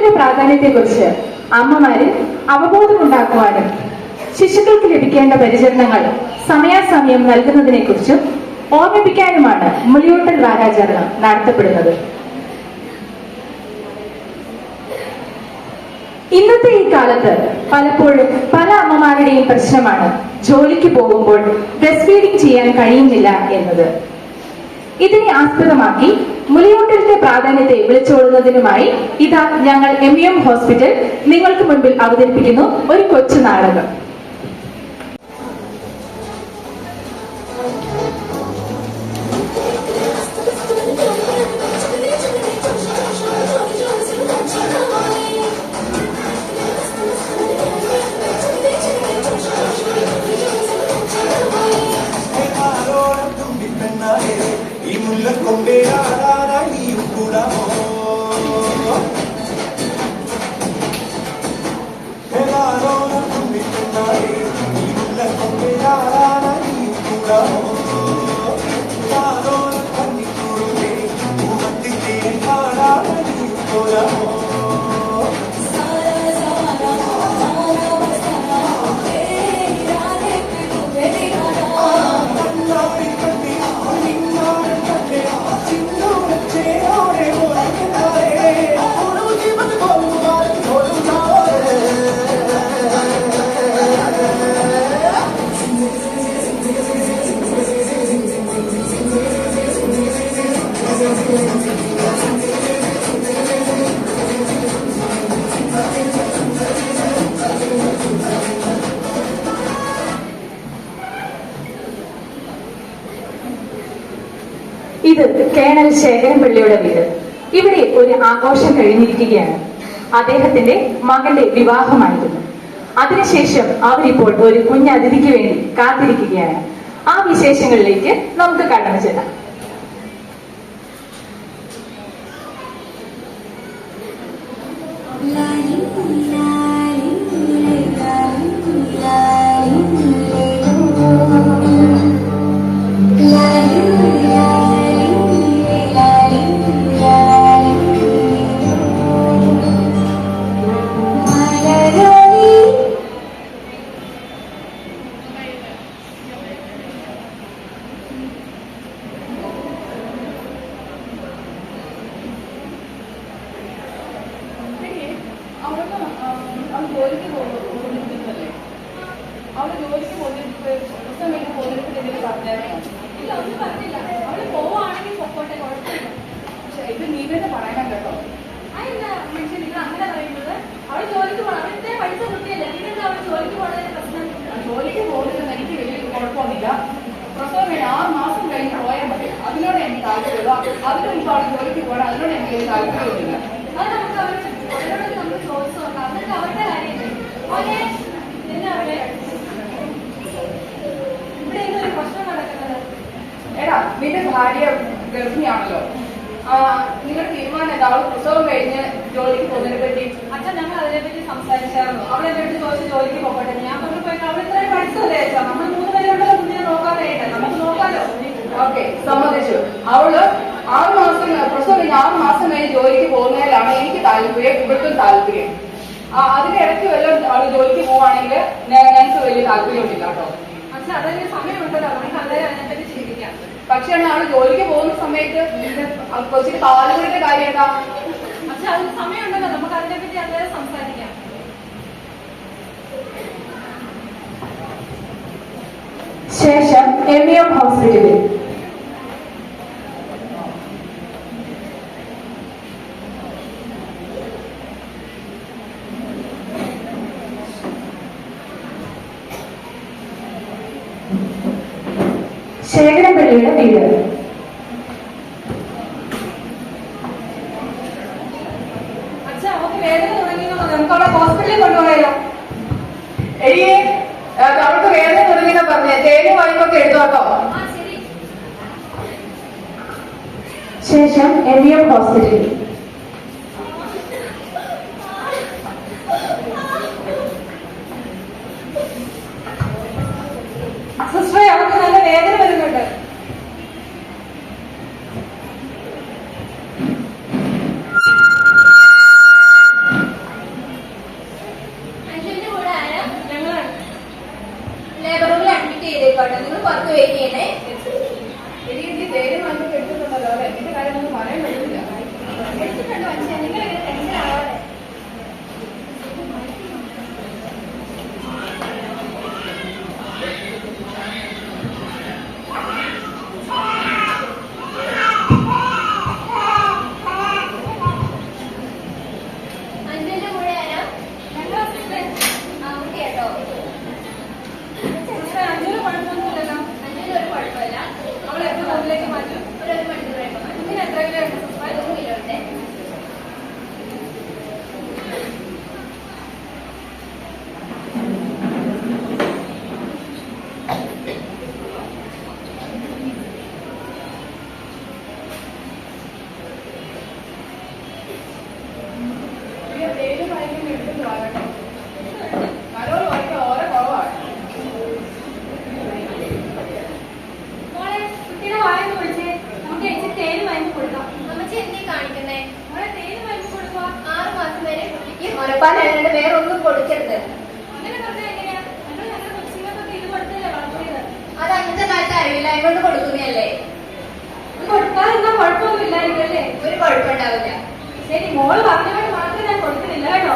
മുലയൂട്ടലിന്റെ പ്രാധാന്യത്തെക്കുറിച്ച് അമ്മമാരിൽ അവബോധമുണ്ടാക്കുവാനും ശിശുക്കൾക്ക് ലഭിക്കേണ്ട പരിചരണങ്ങൾ സമയാസമയം നൽകുന്നതിനെക്കുറിച്ചും ഓർമ്മിപ്പിക്കാനുമാണ് മുലയൂട്ടൽ വാരാചരണം നടത്തപ്പെടുന്നത്. ഇന്നത്തെ ഈ കാലത്ത് പലപ്പോഴും പല അമ്മമാരുടെയും പ്രശ്നമാണ് ജോലിക്ക് പോകുമ്പോൾ ബ്രസ്റ്റ് ഫീഡിംഗ് ചെയ്യാൻ കഴിയുന്നില്ല എന്നത്. ഇതിനെ ആസ്പദമാക്കി മുലയൂട്ടലിന്റെ പ്രാധാന്യത്തെ വിളിച്ചോടുന്നതിനുമായി ഇതാ ഞങ്ങൾ MUM ഹോസ്പിറ്റൽ നിങ്ങൾക്ക് മുൻപിൽ അവതരിപ്പിക്കുന്നു ഒരു കൊച്ചു നാടകം. ഇത് കേണൽ ശേഖരൻപിള്ളയുടെ വീട്. ഇവിടെ ഒരു ആഘോഷം കഴിഞ്ഞിരിക്കുകയാണ്. അദ്ദേഹത്തിന്റെ മകന്റെ വിവാഹമായിരുന്നു. അതിനുശേഷം അവരിപ്പോൾ ഒരു കുഞ്ഞതിഥിക്ക് വേണ്ടി കാത്തിരിക്കുകയാണ്. ആ വിശേഷങ്ങളിലേക്ക് നമുക്ക് കടന്നു ചെല്ലാം. നിന്റെ ഭാര്യ ഗർഭിണിയാണല്ലോ, നിങ്ങളുടെ തീരുമാനം എന്താ? അവൾ പ്രസവം കഴിഞ്ഞ് ജോലിക്ക് പോകുന്നതിനെ പറ്റി? അച്ഛൻ ഞങ്ങൾ അതിനെപ്പറ്റി സംസാരിച്ചായിരുന്നു. അവളെ എന്റെ അടുത്ത് ചോദിച്ച് ജോലിക്ക് പോകട്ടെ. ഞാൻ പറഞ്ഞു പോയിട്ട് അവൾ ഇത്രയും പഠിച്ചതല്ലേ അച്ഛാ, നമ്മൾ 3 പേരുണ്ടല്ലോ കുഞ്ഞിനെ നോക്കാനായിട്ട്, നമുക്ക് നോക്കാലോ. ഓക്കെ, സമ്മതിച്ചു. അവള് 6 മാസം പ്രസവം കഴിഞ്ഞ് 6 മാസം കഴിഞ്ഞ് ജോലിക്ക് പോകുന്നതിലാണ് എനിക്ക് താല്പര്യം, ഇവർക്കും താല്പര്യം. അതിന്റെ ഇടയ്ക്ക് വല്ലതും അവള് ജോലിക്ക് പോവാണെങ്കിൽ ഞങ്ങൾക്ക് വലിയ താല്പര്യമൊന്നുമില്ല കേട്ടോ. അച്ഛാ അതിന് സമയമുണ്ടല്ലോ, നമുക്ക് അതിനെപ്പറ്റി ചിന്തിക്കാം. പക്ഷെ അവള് ജോലിക്ക് പോകുന്ന സമയത്ത് കൊച്ചിന് കാലുകളുടെ കാര്യം എന്താ? അച്ഛാ അതിന് സമയമുണ്ടല്ലോ, നമുക്ക് അതിനെപ്പറ്റി അന്നേരം സംസാരിക്കാം. ശേഷം MUM ഹോസ്പിറ്റലിൽ ശേഖരൻപിള്ളയുടെ വീട്. അച്ഛാ അവർക്ക് വേദന തുടങ്ങിയെന്ന് നമുക്ക് അവളെ ഹോസ്പിറ്റലിൽ കൊണ്ടുപോയാലോ? എടിയെ, അവൾക്ക് വേദന തുടങ്ങിയെന്ന് പറഞ്ഞേ, തേനും വായ്പൊക്കെ എടുത്തോട്ടോ. ശേഷം MUM ഹോസ്പിറ്റലിൽ സിസ്റ്ററെ അവർക്ക് നല്ല വേദന വരുന്നുണ്ട്. വാങ്ങട്ടെ. നല്ലോണം വാങ്ങിക്കാൻ ഓരോ കുറവാണ്. മോളെ കുട്ടിയുടെ വായൊന്ന് വിളിച്ചേ, നമുക്ക് ഇച്ചിരി തേന് വാങ്ങി കൊടുക്കാം. അമ്മച്ചി എന്തേ കാണിക്കുന്നേ? മോളെ തേന് വാങ്ങി കൊടുക്കുക. 6 മാസം വരെ കുട്ടിക്ക് മുലപ്പാലല്ലാണ്ട് വേറെ ഒന്നും കൊടുക്കരുത്. അങ്ങനെ പറഞ്ഞാൽ എങ്ങനെയാ? ഞങ്ങളുടെ കൊച്ചുങ്ങൾക്കൊക്കെ ഇത് കൊടുത്തല്ലേ വളർത്തിയത്. അത് അന്നത്തെ കാലത്ത് അറിവില്ല കൊണ്ട് കൊടുക്കുന്നതല്ലേ. ഇത് കൊടുക്കാതിരുന്നാൽ കുഴപ്പമൊന്നുമില്ലായിരിക്കും അല്ലേ? ഒരു കുഴപ്പമുണ്ടാവില്ല. ശരി, മോള് പറഞ്ഞുകൊണ്ട് മാത്രം ഞാൻ കൊടുക്കുന്നില്ല കേട്ടോ.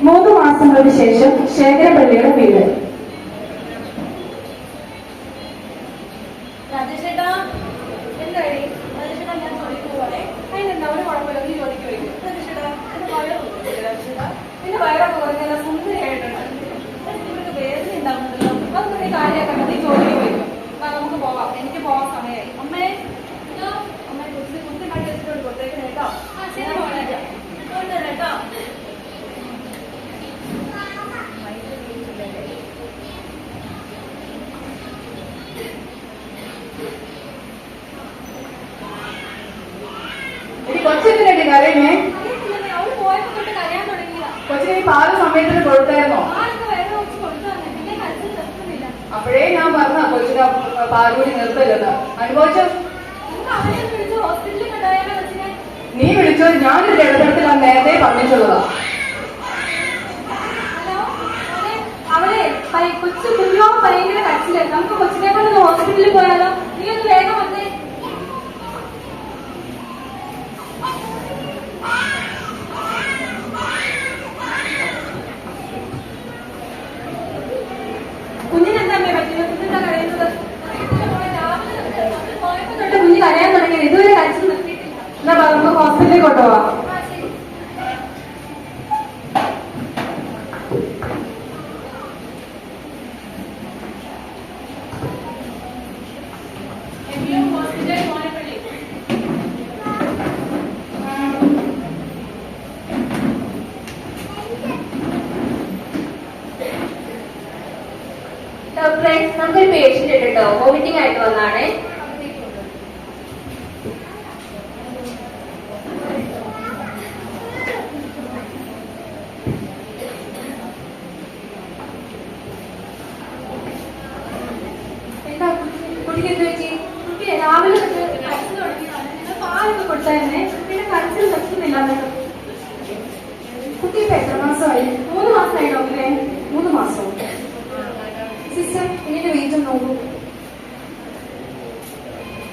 മൂന്ന് മാസങ്ങൾക്ക് ശേഷം ശേഖരപള്ളിയുടെ വീട്. രാജേഷേട്ടാ, എന്തായി? രാജേഷേട്ടാ, ഞാൻ ജോലിക്ക് പോവാണേ. അതിനെന്താ ഒരു കുഴപ്പമില്ല, നീ ജോലിക്ക് വരും. രാജേഷേട്ടാ, എന്റെ വയറൊന്നും രാജേഷേട്ടാ, എന്റെ വയറൊക്കെ കുറഞ്ഞാൽ സുന്ദരിയായിട്ടുണ്ട്. നിങ്ങൾക്ക് വേദന ഉണ്ടാകുന്നുണ്ടല്ലോ, അതൊന്നും നീ കാര്യമാക്കണ്ട, നീ ജോലിക്ക് വരും. നമുക്ക് പോവാം, എനിക്ക് പോവാൻ സമയമായി. അമ്മേ, അമ്മ കുറിച്ച് കുത്തിമാറ്റി വെച്ചിട്ട് കൊടുത്തേക്ക് കേട്ടോ. ശരി മോളെ, കേട്ടോ. കൊച്ചിനെ കരയുന്നേ? അവള് പോയപ്പോ തൊട്ട് കരയാൻ തുടങ്ങിയതാ. കൊച്ചിനെ ഈ പാല് സമയത്തിന് കൊടുത്തായിരുന്നോ? ആൾക്ക് വേറെ വെച്ച് കൊടുത്തു തന്നെ, പിന്നെ കരച്ചിൽ നിർത്തുന്നില്ല. അപ്പോഴേ ഞാൻ പറഞ്ഞ കൊച്ചിനെ പാലുകൂടി നിർത്തല്ലെന്ന്. അനുഭവിച്ച നമുക്ക് അവനെ വിളിച്ച് ഹോസ്പിറ്റലിൽ കൊണ്ടുപോയാലോ കൊച്ചിനെ? നീ വിളിച്ചോ? ഞാനൊരു ഇടപെടൽ ഞാൻ നേരത്തെ പറഞ്ഞിട്ടുള്ളതാ. ഹലോ, അവളെ കൊച്ചു കുഞ്ഞോ ഭയങ്കര കരച്ചിലായി. നമുക്ക് കൊച്ചിനെ കൊണ്ടൊന്ന് ഹോസ്പിറ്റലിൽ പോയാലോ? നീ ഒന്ന് വേഗം വന്നേ. കുഞ്ഞിനെന്താ പറ്റുന്നത്? കുഞ്ഞെന്താ കരയുന്നത്? പോയപ്പോ തൊട്ട് കുഞ്ഞ് കരയാൻ തുടങ്ങിയത്, ഇതുവരെ കരച്ചിൽ നിർത്തിയിട്ടില്ല. എന്നാ നമുക്ക് ഹോസ്പിറ്റലിൽ കൊണ്ടുപോവാം. ആ, ശരി. ഹോസ്പിറ്റലിൽ പോയപ്പോഴേ ഡോക്ടറെ, നമുക്കൊരു പേഷ്യന്റ് ഉണ്ട് കേട്ടോ, വോമിറ്റിംഗ് ആയിട്ട് വന്നാണേ. എന്താ കുട്ടിക്ക് എന്ത് പറ്റി? കുട്ടി രാവിലെ തൊട്ട് കരച്ചിൽ തുടങ്ങിയതാണ്. ഞങ്ങൾ പാലൊക്കെ കൊടുത്തായിരുന്നേ, പിന്നെ കരച്ചിൽ നിർത്തുന്നില്ല. കുട്ടി ഇപ്പൊ എത്ര മാസമായി? 3 മാസമായി ഡോക്ടറെ. 3 മാസവും. സിസ്റ്റർ, ഇതിന്റെ വെയിറ്റ് നോക്കൂ.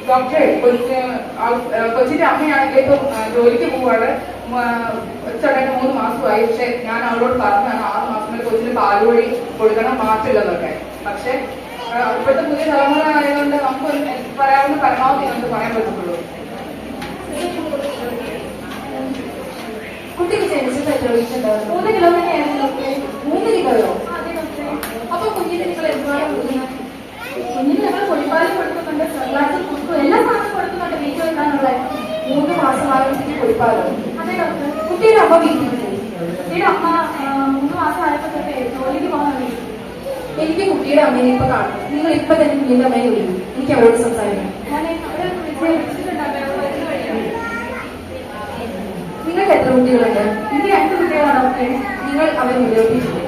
ഡോക്ടറെ, കൊച്ചിന്റെ അമ്മയാണെങ്കിൽ ഇപ്പൊ ജോലിക്ക് പോവാണ്. കൊച്ചുണ്ടായിട്ട് 3 മാസമായി. പക്ഷെ ഞാൻ അവളോട് പറഞ്ഞാണ് 6 മാസം വരെ കൊച്ചിന് പാലുകൂടി കൊടുക്കണം, മാറ്റില്ലെന്നൊക്കെ. പക്ഷെ ഇപ്പോഴത്തെ പുതിയ തലമുറ ആയതുകൊണ്ട് നമുക്ക് പറയാവുന്ന പരമാവധി നമുക്ക് പറയാൻ പറ്റുള്ളൂ. കുട്ടിക്ക് ജനിച്ചത് എത്ര വെയിറ്റ് ഉണ്ടായിരുന്നു? 3 കിലോ തന്നെയായിരുന്നു ഡോക്ടറെ. 3 കിലോയോ? അതെ ഡോക്ടറെ. അപ്പൊ കുഞ്ഞിന് നിങ്ങൾ എന്താണ് കൊടുക്കുന്നത്? കുഞ്ഞിന് ഞങ്ങൾ പൊടിപ്പാല് കൊടുക്കുന്നുണ്ട്, സെർലാക്സ് കൊടുക്കും, എല്ലാ സാധനവും കൊടുക്കുന്നുണ്ട് വെയിറ്റ് വെക്കാനുള്ള. 3 മാസമായപ്പോഴത്തേക്ക് കൊടുക്കാലോ? അതെ ഡോക്ടർ. കുട്ടിയുടെ അമ്മ വീട്ടിൽ കുട്ടിയുടെ അമ്മ 3 മാസം ആയപ്പോ തൊട്ടേ ജോലിക്ക് പോകാൻ വേണ്ടി. എനിക്ക് കുട്ടിയുടെ അമ്മയെ ഇപ്പൊ കാണണം. നിങ്ങൾ ഇപ്പൊ തന്നെ കുഞ്ഞിന്റെ അമ്മയെ വിളിക്കും. എനിക്ക് അവരോട് സംസാരിക്കണം. ഞാൻ അവിടെ വിളിച്ചിട്ടുണ്ടായിരുന്നു, അവിടെ വരുന്ന വഴിയാണ്. നിങ്ങൾക്ക് എത്ര കുട്ടികളുണ്ട്? എനിക്ക് 2 കുട്ടികളാണ് ഡോക്ടറെ. നിങ്ങൾ അവരെ മുലയൂട്ടിയിട്ടില്ലേ?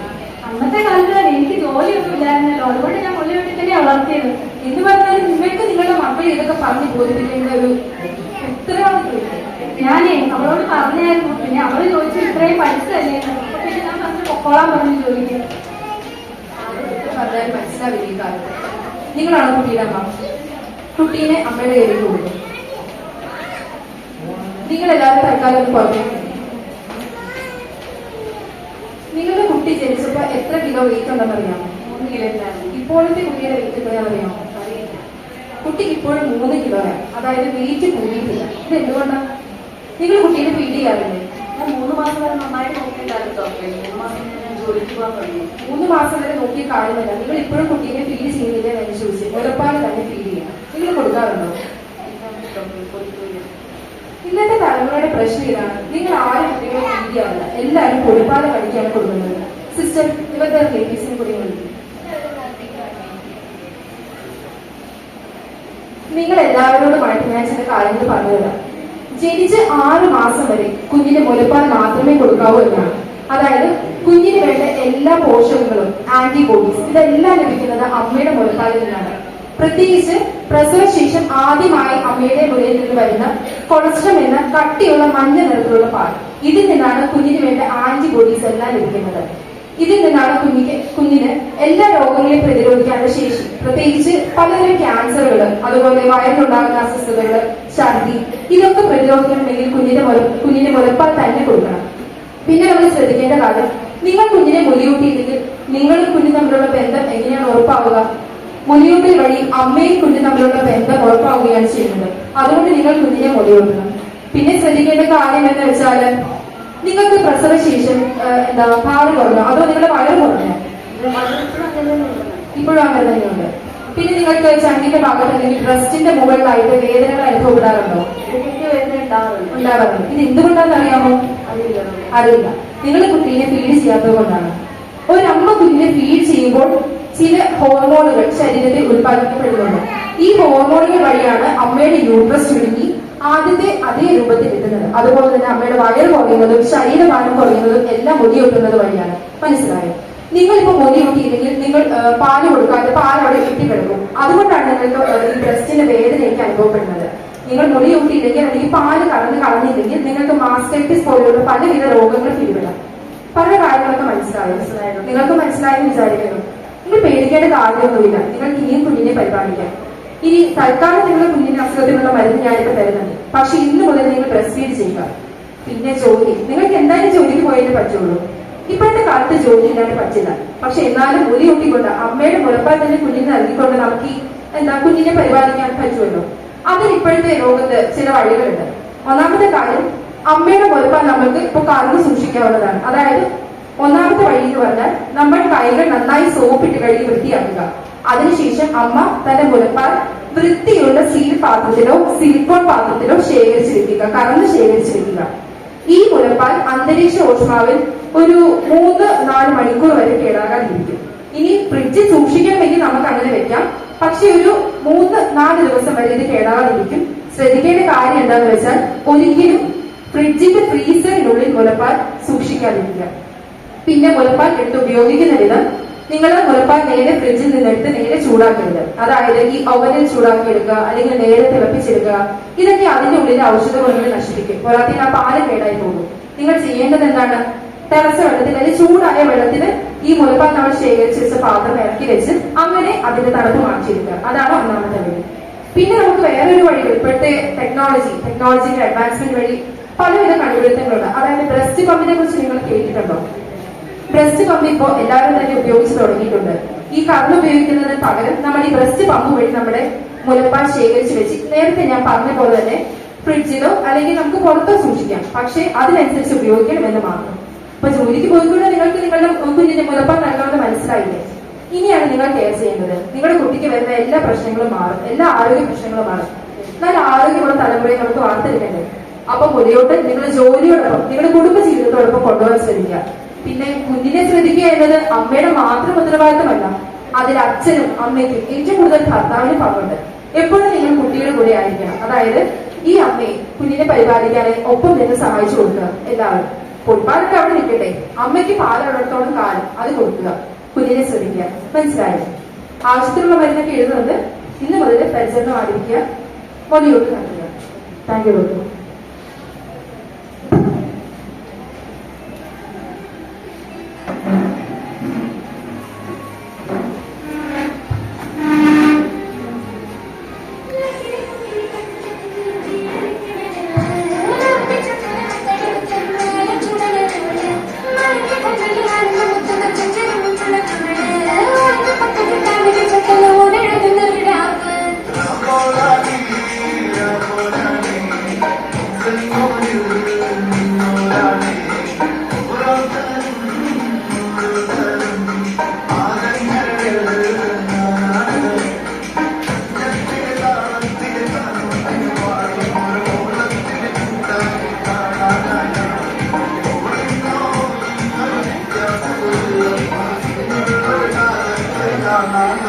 അന്നത്തെ കാലത്ത് എനിക്ക് ജോലിയൊന്നും ഇല്ലായിരുന്നല്ലോ, അതുകൊണ്ട് ഞാൻ മുലയൂട്ടി തന്നെയാണ് വളർത്തിയത്. എന്ന് പറഞ്ഞാൽ നിങ്ങൾക്ക് നിങ്ങളുടെ മക്കളെ ഇതൊക്കെ പറഞ്ഞു ബോധിപ്പിക്കേണ്ട ഒരു ഉത്തരവാദിത്വമില്ല. ഞാനേ അവളോട് പറഞ്ഞായിരുന്നു, പിന്നെ അവള് ചോദിച്ചു ഇത്രയും പഠിച്ചതല്ലേ, അപ്പൊ പിന്നെ ഞാൻ പറഞ്ഞു പൊക്കോളാൻ പറഞ്ഞു ജോലിക്ക്. പറഞ്ഞാൽ മനസ്സിലാവില്ല ഈ കാലത്ത്. നിങ്ങളാണോ കുട്ടിയുടെ അമ്മ? കുട്ടീനെ അമ്മയുടെ കയ്യിൽ കൊടുക്കും. നിങ്ങളെല്ലാവരും തൽക്കാലം ഒന്ന് പറഞ്ഞു. നിങ്ങളുടെ കുട്ടി ജനിച്ചപ്പോ എത്ര കിലോ വെയിറ്റ് ഉണ്ടെന്ന് അറിയാമോ? 3 കിലോ ഉണ്ടായിരുന്നു. ഇപ്പോഴത്തെ കുട്ടിയുടെ വെയിറ്റ് എത്രയാണെന്ന് അറിയാമോ? കുട്ടിക്ക് ഇപ്പോഴും 3 കിലോയാണ്. അതായത് വെയിറ്റ് കൂടിയിട്ടില്ല. ഇത് എന്തുകൊണ്ടാണ്? നിങ്ങൾ കുട്ടീനെ ഫീഡ് ചെയ്യാറില്ലേ? ഞാൻ 3 മാസം വരെ നന്നായിട്ട് നോക്കിയിട്ടായിരുന്നു ഡോക്ടറെ. 3 മാസം ഞാൻ ജോലിക്ക് പോകാൻ തുടങ്ങി. 3 മാസം വരെ നോക്കി കാണുന്നില്ല. നിങ്ങൾ ഇപ്പോഴും കുട്ടീനെ ഫീഡ് ചെയ്യുന്നില്ല എന്ന് ചോദിച്ചു. മുലപ്പാല് തന്നെ ഫീഡ് ചെയ്യണം. നിങ്ങൾ കൊടുക്കാറുണ്ടോ? ഇന്നത്തെ തലമുറയുടെ പ്രശ്നം ഇതാണ്. നിങ്ങൾ ആരും കുട്ടികളെ ഫീഡ് ചെയ്യാറില്ല. എല്ലാവരും പൊടിപ്പാല് കഴിക്കാണ് കൊടുക്കുന്നത്. സിസ്റ്റർ ഇവരുടെ റിലേറ്റീവ്സിനെ കൂടി വിളിക്കും. നിങ്ങൾ എല്ലാവരോടുമായിട്ട് ഞാൻ ചില കാര്യങ്ങൾ പറഞ്ഞുതരാം. ജനിച്ച് 6 മാസം വരെ കുഞ്ഞിന് മുലപ്പാൽ മാത്രമേ കൊടുക്കാവൂ എന്നാണ്. അതായത് കുഞ്ഞിന് വേണ്ട എല്ലാ പോഷകങ്ങളും ആന്റിബോഡീസ് ഇതെല്ലാം ലഭിക്കുന്നത് അമ്മയുടെ മുലപ്പാലിൽ നിന്നാണ്. പ്രത്യേകിച്ച് പ്രസവശേഷം ആദ്യമായി അമ്മയുടെ മുലയിൽ നിന്ന് വരുന്ന കൊളസ്ട്രം എന്ന കട്ടിയുള്ള മഞ്ഞ നിറത്തിലുള്ള പാൽ, ഇതിൽ നിന്നാണ് കുഞ്ഞിന് വേണ്ട ആന്റിബോഡീസ് എല്ലാം ലഭിക്കുന്നത്. ഇതിൽ നിന്നാണ് കുഞ്ഞിന് എല്ലാ രോഗങ്ങളെയും പ്രതിരോധിക്കാനുള്ള ശേഷി. പ്രത്യേകിച്ച് പലതരം ക്യാൻസറുകൾ, അതുപോലെ വയറിലുണ്ടാകുന്ന അസ്വസ്ഥതകൾ, ഛർദി, ഇതൊക്കെ പ്രതിരോധിക്കണമെങ്കിൽ കുഞ്ഞിന്റെ മുലപ്പാൽ തന്നെ കൊടുക്കണം. പിന്നെ നമ്മൾ ശ്രദ്ധിക്കേണ്ട കാര്യം, നിങ്ങൾ കുഞ്ഞിനെ മുലയൂട്ടിയില്ലെങ്കിൽ നിങ്ങളും കുഞ്ഞും തമ്മിലുള്ള ബന്ധം എങ്ങനെയാണ് ഉറപ്പാവുക? മുലയൂട്ടൽ വഴി അമ്മയും കുഞ്ഞും തമ്മിലുള്ള ബന്ധം ഉറപ്പാവുകയാണ് ചെയ്യുന്നത്. അതുകൊണ്ട് നിങ്ങൾ കുഞ്ഞിനെ മുലയൂട്ടണം. പിന്നെ ശ്രദ്ധിക്കേണ്ട കാര്യം എന്ന് വെച്ചാൽ, നിങ്ങൾക്ക് പ്രസവശേഷം ഭാരം കുറഞ്ഞോ അതോ നിങ്ങളുടെ വയറ് കുറഞ്ഞോ? ഇപ്പോഴും അങ്ങനെ തന്നെയുണ്ട്. പിന്നെ നിങ്ങൾക്ക് ചങ്കിന്റെ ഭാഗത്ത് അല്ലെങ്കിൽ ബ്രസ്റ്റിന്റെ മുകളിലായിട്ട് വേദനകൾ അനുഭവപ്പെടാറുണ്ടോ? ഉണ്ടാവാറുണ്ട്. ഇത് എന്തുകൊണ്ടാണെന്ന് അറിയാമോ? അറിയില്ല. നിങ്ങൾ കുട്ടീനെ ഫീഡ് ചെയ്യാത്തത് കൊണ്ടാണ്. ഒരമ്മ കുഞ്ഞിനെ ഫീഡ് ചെയ്യുമ്പോൾ ചില ഹോർമോണുകൾ ശരീരത്തിൽ ഉത്പാദിക്കപ്പെടുന്നുണ്ട്. ഈ ഹോർമോണുകൾ വഴിയാണ് അമ്മയുടെ യൂട്രസ് ചുരുങ്ങി ആദ്യത്തെ അതേ രൂപത്തിൽ എത്തുന്നത്. അതുപോലെ തന്നെ അമ്മയുടെ വയറ് കുറയുന്നതും ശരീരഭാരം കുറയുന്നതും എല്ലാം മുടിയൂട്ടുന്നത് വഴിയാണ്. മനസ്സിലായോ? നിങ്ങളിപ്പോ മുടിയൂട്ടിയില്ലെങ്കിൽ നിങ്ങൾ പാല് കൊടുക്കാതെ പാൽ അവിടെ കെട്ടിക്കിടക്കും. അതുകൊണ്ടാണ് നിങ്ങൾക്ക് ഈ ബ്രസ്റ്റിന്റെ വേദനയൊക്കെ അനുഭവപ്പെടുന്നത്. നിങ്ങൾ മുടിയൂട്ടിയില്ലെങ്കിൽ അല്ലെങ്കിൽ പാല് കളഞ്ഞില്ലെങ്കിൽ നിങ്ങൾക്ക് മാസ്റ്റൈറ്റിസ് പോലെയുള്ള പലവിധ രോഗങ്ങൾ പിടിപെടാം. പല കാര്യങ്ങളൊക്കെ മനസ്സിലായോ? നിങ്ങൾക്ക് മനസ്സിലായെന്ന് വിചാരിക്കുന്നു. നിങ്ങൾ പേടിക്കേണ്ട കാര്യമൊന്നുമില്ല. നിങ്ങൾക്ക് ഇനിയും കുഞ്ഞിനെ പരിപാലിക്കാം. ഇനി തൽക്കാലം നിങ്ങളുടെ കുഞ്ഞിന്റെ അസുഖത്തിനുള്ള മരുന്ന് ഞാനിപ്പോ തരുന്നുണ്ട്. പക്ഷെ ഇന്ന് മുതൽ നിങ്ങൾ ബ്രസ്റ്റ് ഫീഡ് ചെയ്യുക. പിന്നെ ജോലി, നിങ്ങൾക്ക് എന്തായാലും ജോലിക്ക് പോയേ പറ്റുള്ളൂ. ഇപ്പോഴത്തെ കാലത്ത് ജോലി ഇല്ലാണ്ട് പറ്റില്ല. പക്ഷെ എന്നാലും മുലയൂട്ടിക്കൊണ്ട് അമ്മയുടെ മുലപ്പാൽ തന്നെ കുഞ്ഞിന് നൽകിക്കൊണ്ട് നമുക്ക് കുഞ്ഞിനെ പരിപാലിക്കാൻ പറ്റുമല്ലോ. അതിന് ഇപ്പോഴത്തെ ലോകത്ത് ചില വഴികളുണ്ട്. ഒന്നാമത്തെ കാര്യം, അമ്മയുടെ മുലപ്പാൽ നമ്മൾക്ക് ഇപ്പൊ കറന്ന് സൂക്ഷിക്കാവുന്നതാണ്. അതായത് ഒന്നാമത്തെ വഴി എന്ന് പറഞ്ഞാൽ നമ്മൾ കൈകൾ നന്നായി സോപ്പിട്ട് കഴുകി വൃത്തിയാക്കുക. അതിനുശേഷം അമ്മ തന്റെ മുലപ്പാൽ വൃത്തിയുള്ള സ്റ്റീൽ പാത്രത്തിലോ സിലിക്കോൺ പാത്രത്തിലോ ശേഖരിച്ച് വെക്കുക, കറന്ന് ശേഖരിച്ച് വെക്കുക. ഈ മുലപ്പാൽ അന്തരീക്ഷ ഊഷ്മാവിൽ ഒരു 3-4 മണിക്കൂർ വരെ കേടാകാതിരിക്കും. ഇനി ഫ്രിഡ്ജിൽ സൂക്ഷിക്കണമെങ്കിൽ നമുക്ക് അങ്ങനെ വെക്കാം. പക്ഷെ ഒരു 3-4 ദിവസം വരെ ഇത് കേടാകാതിരിക്കും. ശ്രദ്ധിക്കേണ്ട കാര്യം എന്താണെന്ന് വെച്ചാൽ, ഒരിക്കലും ഫ്രിഡ്ജിന്റെ ഫ്രീസറിനുള്ളിൽ മുലപ്പാൽ സൂക്ഷിക്കാതിരിക്കുക. പിന്നെ മുലപ്പാൽ എടുത്ത് ഉപയോഗിക്കുന്ന വിധം, നിങ്ങൾ മുലപ്പാൽ നേരെ ഫ്രിഡ്ജിൽ നിന്നെടുത്ത് നേരെ ചൂടാക്കരുത്. അതായത് ഈ ഓവനിൽ ചൂടാക്കി എടുക്കുക, അല്ലെങ്കിൽ നേരെ തിളപ്പിച്ചെടുക്കുക. ഇതൊക്കെ അതിന്റെ ഉള്ളിലെ ഔഷധ ഗുണങ്ങൾ നശിപ്പിക്കും. പോരാത്തിന് ആ പാല് കേടായി പോകും. നിങ്ങൾ ചെയ്യേണ്ടത് എന്താണ്? തിളച്ച വെള്ളത്തിൽ അല്ലെങ്കിൽ ചൂടായ വെള്ളത്തിൽ ഈ മുലപ്പാൽ നമ്മൾ ശേഖരിച്ച് വെച്ച പാത്രം ഇറക്കി വെച്ച് അങ്ങനെ അതിന്റെ തണുപ്പ് മാറ്റിയെടുക്കുക. അതാണ് ഒന്നാമത്തെ വഴി. പിന്നെ നമുക്ക് വേറൊരു വഴി, ഇപ്പോഴത്തെ ടെക്നോളജിയുടെ അഡ്വാൻസ്മെന്റ് വഴി പലവിധ കണ്ടുപിടുത്തങ്ങളുണ്ട്. അതായത് ബ്രസ്റ്റ് പമ്പിനെ കുറിച്ച് നിങ്ങൾ കേട്ടിട്ടുണ്ടോ? ബ്രസ്റ്റ് പമ്പ് ഇപ്പോൾ എല്ലാവരും തന്നെ ഉപയോഗിച്ച് തുടങ്ങിയിട്ടുണ്ട്. ഈ കറണ്ട് ഉപയോഗിക്കുന്നതിന് പകരം നമ്മൾ ഈ ബ്രസ്റ്റ് പമ്പ് വഴി നമ്മുടെ മുലപ്പാൽ ശേഖരിച്ച് വെച്ച് നേരത്തെ ഞാൻ പറഞ്ഞ പോലെ തന്നെ ഫ്രിഡ്ജിലോ അല്ലെങ്കിൽ നമുക്ക് പുറത്തോ സൂക്ഷിക്കാം. പക്ഷെ അതിനനുസരിച്ച് ഉപയോഗിക്കണമെന്ന് മാത്രം. ഇപ്പൊ ജോലിക്ക് പോയിക്കൊണ്ട് നിങ്ങൾക്ക് നിങ്ങളുടെ കുഞ്ഞിന്റെ മുലപ്പാൽ നൽകണമെന്ന് മനസ്സിലായില്ലേ? ഇനിയാണ് നിങ്ങൾ കെയർ ചെയ്യേണ്ടത്. നിങ്ങളുടെ കുട്ടിക്ക് വരുന്ന എല്ലാ പ്രശ്നങ്ങളും മാറും, എല്ലാ ആരോഗ്യ പ്രശ്നങ്ങളും മാറും. നല്ല ആരോഗ്യമുള്ള തലമുറയെ നമുക്ക് വാർത്തെടുക്കണ്ടേ? അപ്പൊ മുലയോട്ട് നിങ്ങളുടെ ജോലിയോടൊപ്പം നിങ്ങളുടെ കുടുംബ ജീവിതത്തോടൊപ്പം കൊണ്ടുപോകാൻ ശ്രമിക്കുക. പിന്നെ കുഞ്ഞിനെ ശ്രദ്ധിക്കുക എന്നത് അമ്മയുടെ മാത്രം ഉത്തരവാദിത്തമല്ല. അതിൽ അച്ഛനും അമ്മയ്ക്കും ഏറ്റവും കൂടുതൽ ഭർത്താവിനും പങ്കുണ്ട്. എപ്പോഴും നിങ്ങൾ കുട്ടിയുടെ കൂടെ ആയിരിക്കണം. അതായത് ഈ അമ്മയെ കുഞ്ഞിനെ പരിപാലിക്കാനായി ഒപ്പം നിന്ന് സഹായിച്ചു കൊടുക്കുക. എല്ലാവരും പൊടിപ്പാലൊക്കെ അവിടെ നിൽക്കട്ടെ, അമ്മയ്ക്ക് പാലുള്ളിടത്തോളം കാലം അത് കൊടുക്കുക. കുഞ്ഞിനെ ശ്രദ്ധിക്കുക. മനസ്സിലായോ? ആവശ്യത്തിനുള്ള മരുന്നൊക്കെ എഴുതുന്നത് ഇന്ന് മുതൽ പരിചരണം ആരംഭിക്കുക. മുലയൂട്ട് നടത്തുക. Thank you. നന്നാവണം